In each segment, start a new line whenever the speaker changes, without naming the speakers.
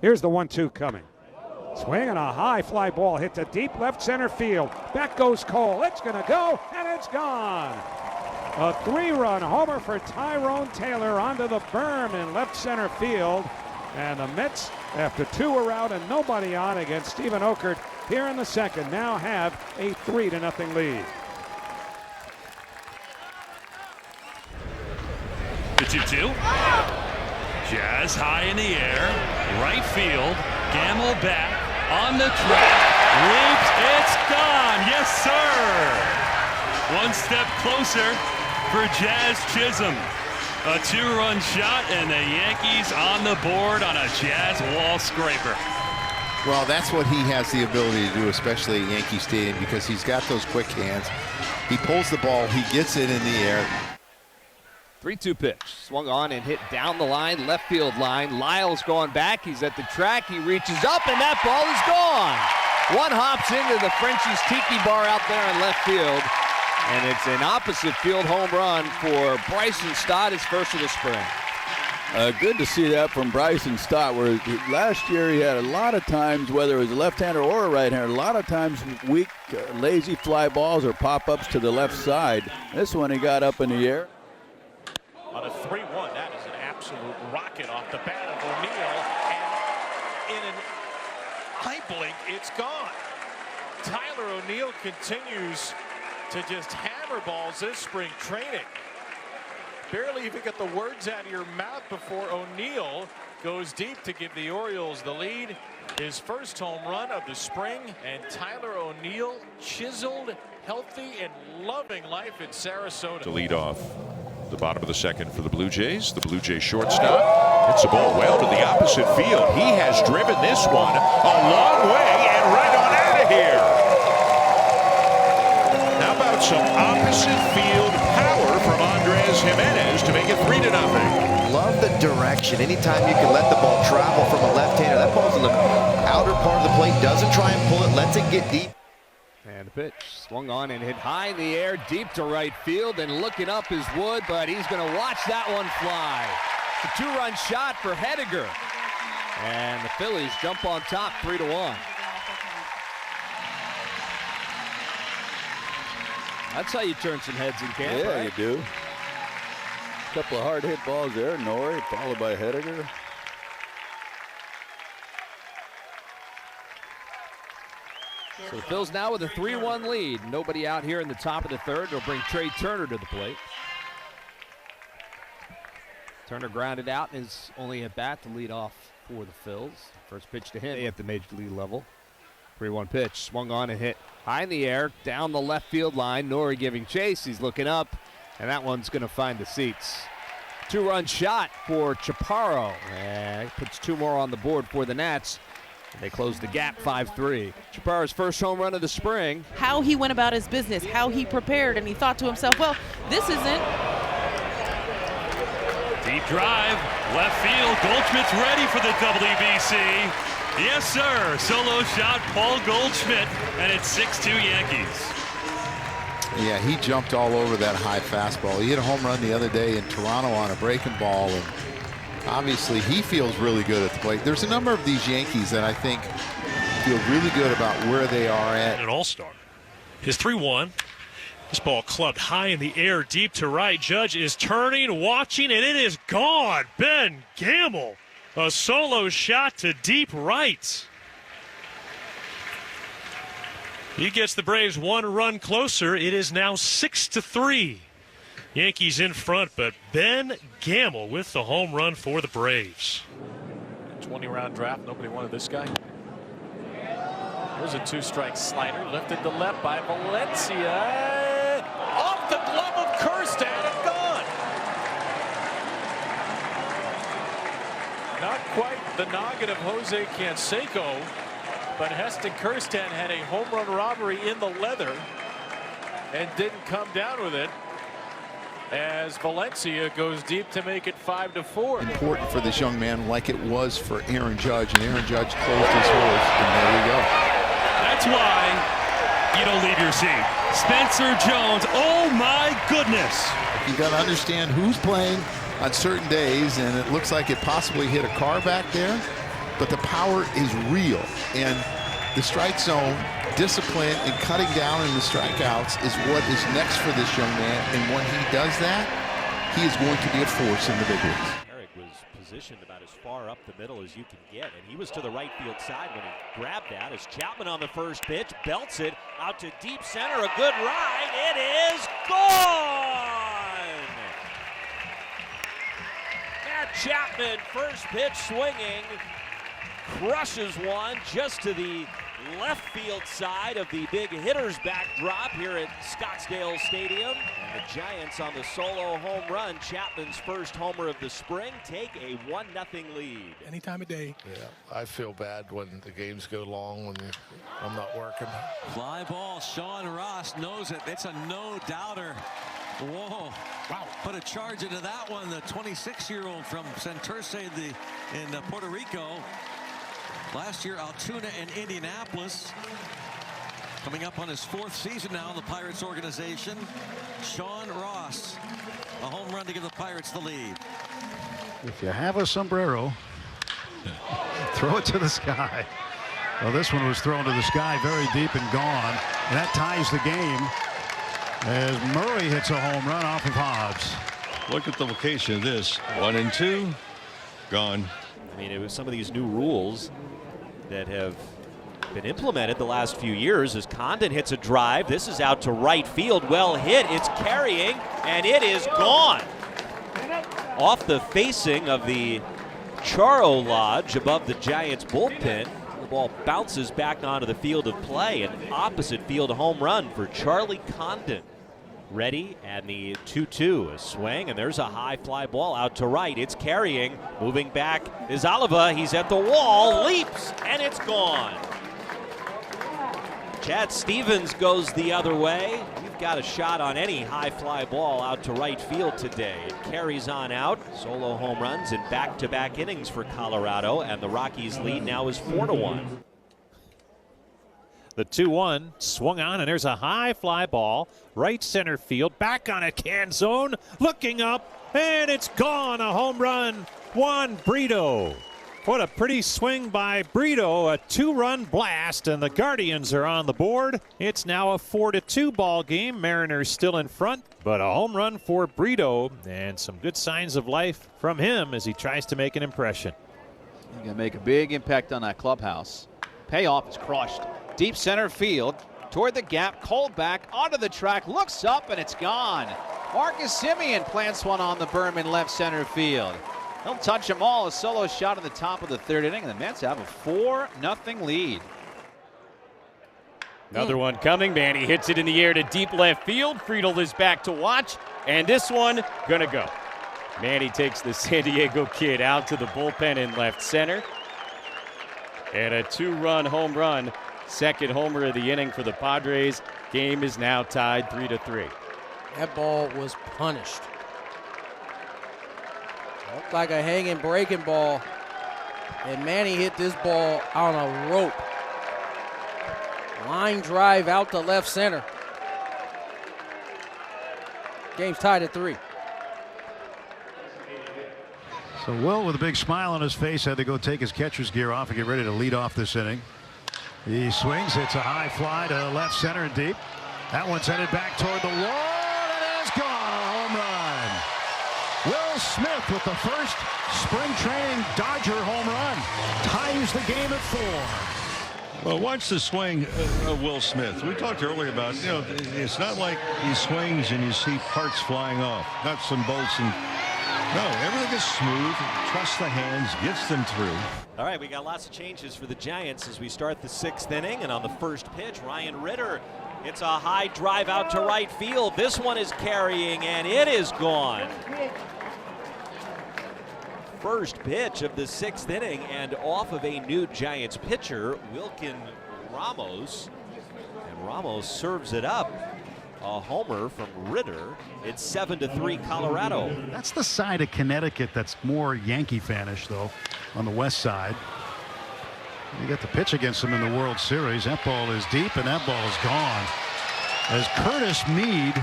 Here's the 1-2 coming. Swing and a high fly ball hit to deep left center field. Back goes Cole. It's going to go, and it's gone. A 3-run homer for Tyrone Taylor onto the berm in left center field. And the Mets, after 2 are out and nobody on against Stephen Okert here in the second, now have a 3-0 lead.
The 2-2. Jazz high in the air. Right field. Gamble back on the track. Leaps. It's gone. Yes, sir. One step closer for Jazz Chisholm. A 2-run shot, and the Yankees on the board on a Jazz wall scraper.
Well, that's what he has the ability to do, especially at Yankee Stadium, because he's got those quick hands. He pulls the ball, he gets it in the air.
3-2 pitch. Swung on and hit down the line, left field line. Lyle's going back. He's at the track. He reaches up, and that ball is gone. One hops into the Frenchie's Tiki Bar out there in left field. And it's an opposite field home run for Bryson Stott, his first of the spring.
Good to see that from Bryson Stott, where last year he had a lot of times, whether it was a left-hander or a right-hander, a lot of times weak, lazy fly balls or pop-ups to the left side. This one he got up in the air.
On a 3-1, that is an absolute rocket off the bat of O'Neill, and in an eye blink, it's gone. Tyler O'Neill continues to just hammer balls this spring training. Barely even get the words out of your mouth before O'Neill goes deep to give the Orioles the lead. His first home run of the spring, and Tyler O'Neill chiseled, healthy, and loving life in Sarasota.
To lead off the bottom of the second for the Blue Jays. The Blue Jays shortstop hits the ball well to the opposite field. He has driven this one a long way and right on out of here. How about some opposite field power from Andres Jimenez to make it 3-0?
Love the direction. Anytime you can let the ball travel from a left-hander, that ball's in the outer part of the plate, doesn't try and pull it, lets it get deep.
And the pitch swung on and hit high in the air, deep to right field, and looking up is Wood, but he's going to watch that one fly. It's a 2-run shot for Hediger. And the Phillies jump on top 3-1. That's how you turn some heads in camp.
Yeah,
right?
you do. A couple of hard hit balls there. Norrie followed by Hediger.
So the Phils now with a 3-1 lead. Nobody out here in the top of the third. They'll bring Trey Turner to the plate. Turner grounded out and is only at bat to lead off for the Phils. First pitch to him at the major league level. 3-1 pitch, swung on and hit high in the air, down the left field line. Norrie giving chase, he's looking up, and that one's going to find the seats. 2-run shot for Chaparro, and puts 2 more on the board for the Nats. They close the gap 5-3. Chaparro's first home run of the spring.
How he went about his business, how he prepared, and he thought to himself, well, this isn't.
Deep drive, left field. Goldschmidt's ready for the WBC. Yes, sir. Solo shot, Paul Goldschmidt, and it's 6-2 Yankees.
Yeah, he jumped all over that high fastball. He hit a home run the other day in Toronto on a breaking ball, and obviously he feels really good at the plate. There's a number of these Yankees that I think feel really good about where they are at.
An all-star. His 3-1. This ball clubbed high in the air, deep to right. Judge is turning, watching, and it is gone. Ben Gamble. A solo shot to deep right. He gets the Braves 1 run closer. It is now 6-3. Yankees in front, but Ben Gamble with the home run for the Braves.
20-round draft, nobody wanted this guy. Here's a 2-strike slider, lifted to left by Valencia. Off the glove of Kirsten and gone. Not quite the noggin of Jose Canseco, but Heston Kirsten had a home run robbery in the leather and didn't come down with it, as Valencia goes deep to make it 5-4.
Important for this young man, like it was for Aaron Judge, and Aaron Judge closed his horse, and there you go.
That's why you don't leave your seat. Spencer Jones, oh my goodness.
You got to understand who's playing on certain days, and it looks like it possibly hit a car back there. but the power is real. And the strike zone, discipline, and cutting down in the strikeouts is what is next for this young man. And when he does that, he is going to be a force in the big leagues.
Eric was positioned about as far up the middle as you can get, and he was to the right field side when he grabbed that. As Chapman on the first pitch belts it out to deep center, a good ride. It is gone. Matt Chapman, first pitch swinging, crushes one just to the left field side of the big hitter's backdrop here at Scottsdale Stadium. And the Giants on the solo home run. Chapman's first homer of the spring take a 1-0 lead.
Any time of day.
Yeah, I feel bad when the games go long when I'm not working.
Fly ball, Sean Ross knows it. It's a no-doubter. Whoa. Wow. Put a charge into that one. The 26-year-old from Santurce in Puerto Rico. Last year, Altoona and Indianapolis. Coming up on his 4th season now in the Pirates organization. Sean Ross, a home run to give the Pirates the lead.
If you have a sombrero, throw it to the sky. Well, this one was thrown to the sky very deep and gone. And that ties the game as Murray hits a home run off of Hobbs.
Look at the location of this. 1 and 2, gone.
I mean, it was some of these new rules that have been implemented the last few years as Condon hits a drive. This is out to right field. Well hit. It's carrying, and it is gone. Off the facing of the Charo Lodge above the Giants bullpen. The ball bounces back onto the field of play. An opposite field home run for Charlie Condon. Ready and the 2-2, a swing, and there's a high fly ball out to right. It's carrying, moving back is Oliva. He's at the wall, leaps, and it's gone. Chad Stevens goes the other way. You've got a shot on any high fly ball out to right field today. It carries on out. Solo home runs in back-to-back innings for Colorado, and the Rockies' lead now is 4-1.
The 2-1 swung on, and there's a high fly ball, right center field, back on a can zone, looking up, and it's gone. A home run, Juan Brito. What a pretty swing by Brito, a 2-run blast, and the Guardians are on the board. It's now a 4-2 ball game. Mariners still in front, but a home run for Brito, and some good signs of life from him as he tries to make an impression.
He's going to make a big impact on that clubhouse. Payoff is crushed. Deep center field, toward the gap, Cole back onto the track, looks up, and it's gone. Marcus Semien plants one on the berm in left center field. He'll touch them all. A solo shot in the top of the 3rd inning, and the Mets have a 4-0 lead.
Another one coming. Manny hits it in the air to deep left field. Friedel is back to watch, and this one gonna go. Manny takes the San Diego kid out to the bullpen in left center. And a 2-run home run. Second homer of the inning for the Padres. Game is now tied 3-3.
That ball was punished. Looked like a hanging breaking ball. And Manny hit this ball on a rope. Line drive out to left center. Game's tied at 3.
So Will, with a big smile on his face, had to go take his catcher's gear off and get ready to lead off this inning. He swings. It's a high fly to left center and deep. That one's headed back toward the wall, and it is gone. A home run. Will Smith with the first spring training Dodger home run. Ties the game at 4.
Well, watch the swing of Will Smith. We talked earlier about, it's not like he swings and you see parts flying off, nuts and bolts. No, everything is smooth. Trust the hands, gets them through.
All right, we got lots of changes for the Giants as we start the 6th inning. And on the first pitch, Ryan Ritter hits a high drive out to right field. This one is carrying, and it is gone. First pitch of the 6th inning, and off of a new Giants pitcher, Wilkin Ramos. And Ramos serves it up. A homer from Ritter. It's 7-3 Colorado.
That's the side of Connecticut that's more Yankee fanish, though, on the west side. You got the pitch against them in the World Series. That ball is deep, and that ball is gone. As Curtis Mead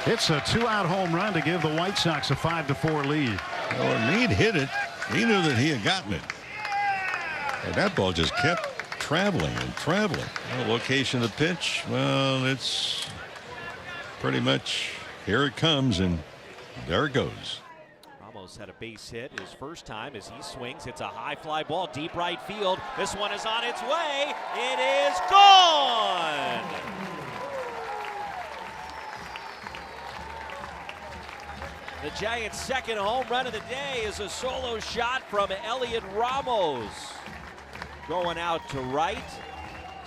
hits a 2-out home run to give the White Sox a 5-4 lead.
Well, when Mead hit it, he knew that he had gotten it. And that ball just kept traveling and traveling. The location of the pitch, well, it's pretty much here it comes, and there it goes.
Ramos had a base hit his first time as he swings. It's a high fly ball, deep right field. This one is on its way. It is gone. The Giants' second home run of the day is a solo shot from Elliot Ramos. Going out to right.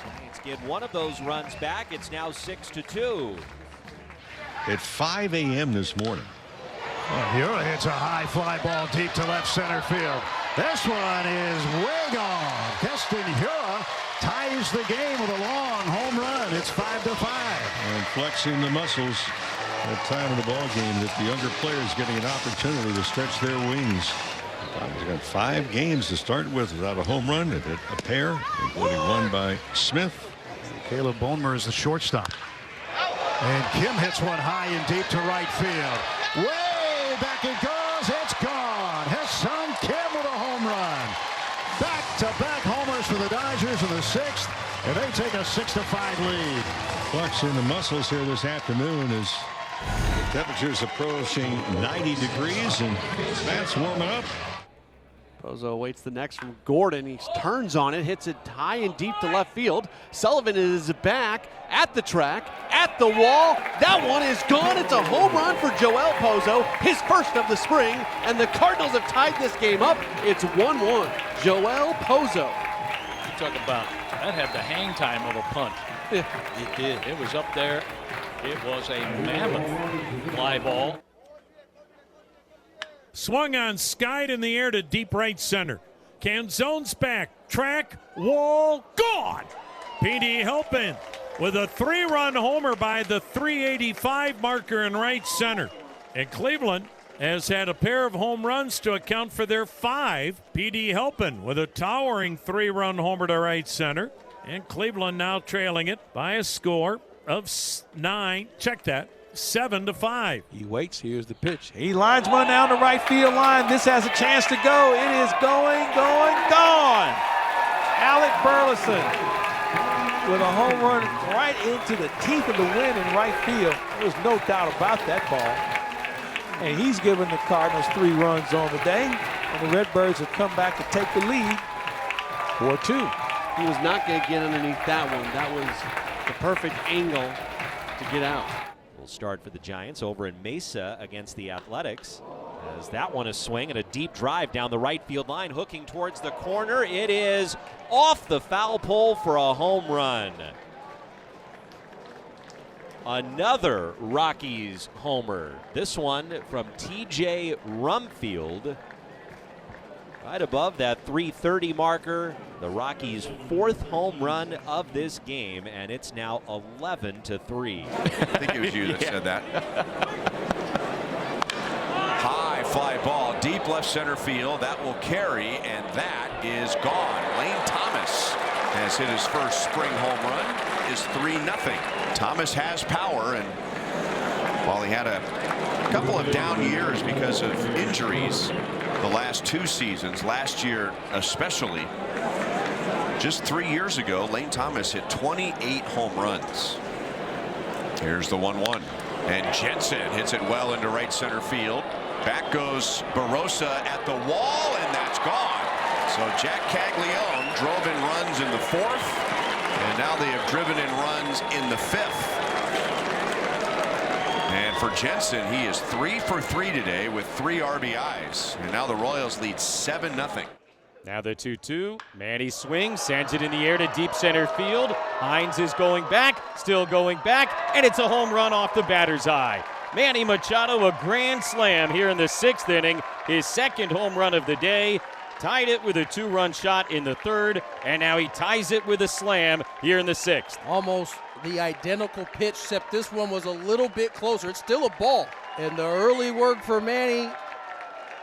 Giants get one of those runs back. It's now 6-2.
At 5 a.m. this morning.
Hiura hits a high fly ball deep to left center field. This one is way gone. Keston Hiura ties the game with a long home run. It's 5-5.
And flexing the muscles at time of the ball game that the younger players getting an opportunity to stretch their wings. He's got 5 games to start with without a home run. It hit a pair, including one by Smith.
Caleb Boehmer is the shortstop. And Kim hits one high and deep to right field. Way back it goes. It's gone. His son Kim with a home run. Back-to-back homers for the Dodgers in the 6th, and they take a 6-5 lead.
Flexing the muscles here this afternoon as the temperature's approaching 90 degrees, and that's warming up.
Pozo awaits the next from Gordon. He turns on it, hits it high and deep to left field. Sullivan is back at the track, at the wall. That one is gone. It's a home run for Joel Pozo, his first of the spring, and the Cardinals have tied this game up. It's 1-1. Joel Pozo.
You talk about, that had the hang time of a punt.
It did.
It was up there. It was a mammoth fly ball.
Swung on, skied in the air to deep right center. Canzone's back, track, wall, gone. P.D. Helpin with a 3-run homer by the 385 marker in right center. And Cleveland has had a pair of home runs to account for their 5. P.D. Helpin with a towering 3-run homer to right center. And Cleveland now trailing it by a score of 9. Check that. 7-5.
He waits. Here's the pitch. He lines one down the right field line. This has a chance to go. It is going, gone. Alec Burleson with a home run right into the teeth of the wind in right field. There's no doubt about that ball. And he's given the Cardinals 3 runs on the day. And the Redbirds have come back to take the lead 4-2.
He was not going to get underneath that one. That was the perfect angle to get out.
Start for the Giants over in Mesa against the Athletics, as that one is swing and a deep drive down the right field line, hooking towards the corner. It is off the foul pole for a home run. Another Rockies homer, this one from TJ Rumfield, right above that 330 marker. The Rockies' 4th home run of this game, and it's now 11-3.
I think it was you that said that. High fly ball, deep left center field. That will carry, and that is gone. Lane Thomas has hit his first spring home run. Is 3-0. Thomas has power, and while he had a couple of down years because of injuries the last 2 seasons, last year especially, just 3 years ago, Lane Thomas hit 28 home runs. Here's the 1-1. And Jensen hits it well into right center field. Back goes Barossa at the wall, and that's gone. So Jack Caglione drove in runs in the 4th, and now they have driven in runs in the 5th. And for Jensen, he is 3 for 3 today with 3 RBIs. And now the Royals lead 7-0.
Now the 2-2. Manny swings, sends it in the air to deep center field. Hines is going back, still going back, and it's a home run off the batter's eye. Manny Machado, a grand slam here in the 6th inning. His 2nd home run of the day. Tied it with a 2-run shot in the 3rd, and now he ties it with a slam here in the 6th.
Almost the identical pitch, except this one was a little bit closer. It's still a ball. And the early word for Manny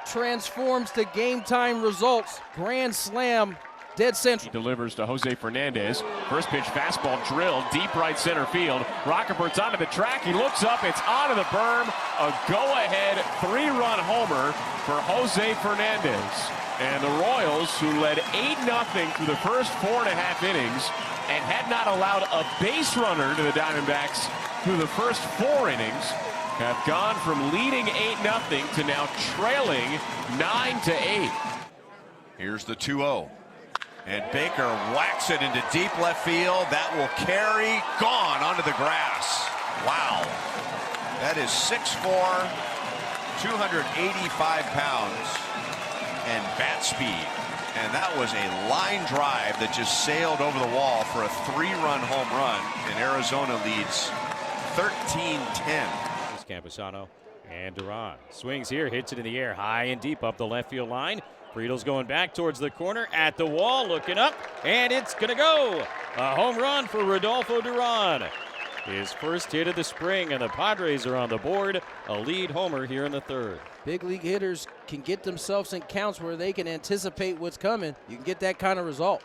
transforms to game time results. Grand slam, dead center.
He delivers to Jose Fernandez. First pitch fastball drilled deep right center field. Rockenberg's onto the track. He looks up. It's onto the berm. A go-ahead 3-run homer for Jose Fernandez. And the Royals, who led 8-0 through the first 4.5 innings and had not allowed a base runner to the Diamondbacks through the first 4 innings, have gone from leading 8-0 to now trailing 9-8.
Here's the 2-0. And Baker whacks it into deep left field. That will carry. Gone onto the grass. Wow. That is 6'4", 285 pounds, and bat speed. And that was a line drive that just sailed over the wall for a 3-run home run. And Arizona leads 13-10.
Campusano and Duran swings here, hits it in the air, high and deep up the left field line. Friedel's going back towards the corner, at the wall, looking up, and it's going to go. A home run for Rodolfo Duran. His first hit of the spring, and the Padres are on the board. A lead homer here in the 3rd.
Big league hitters can get themselves in counts where they can anticipate what's coming. You can get that kind of result.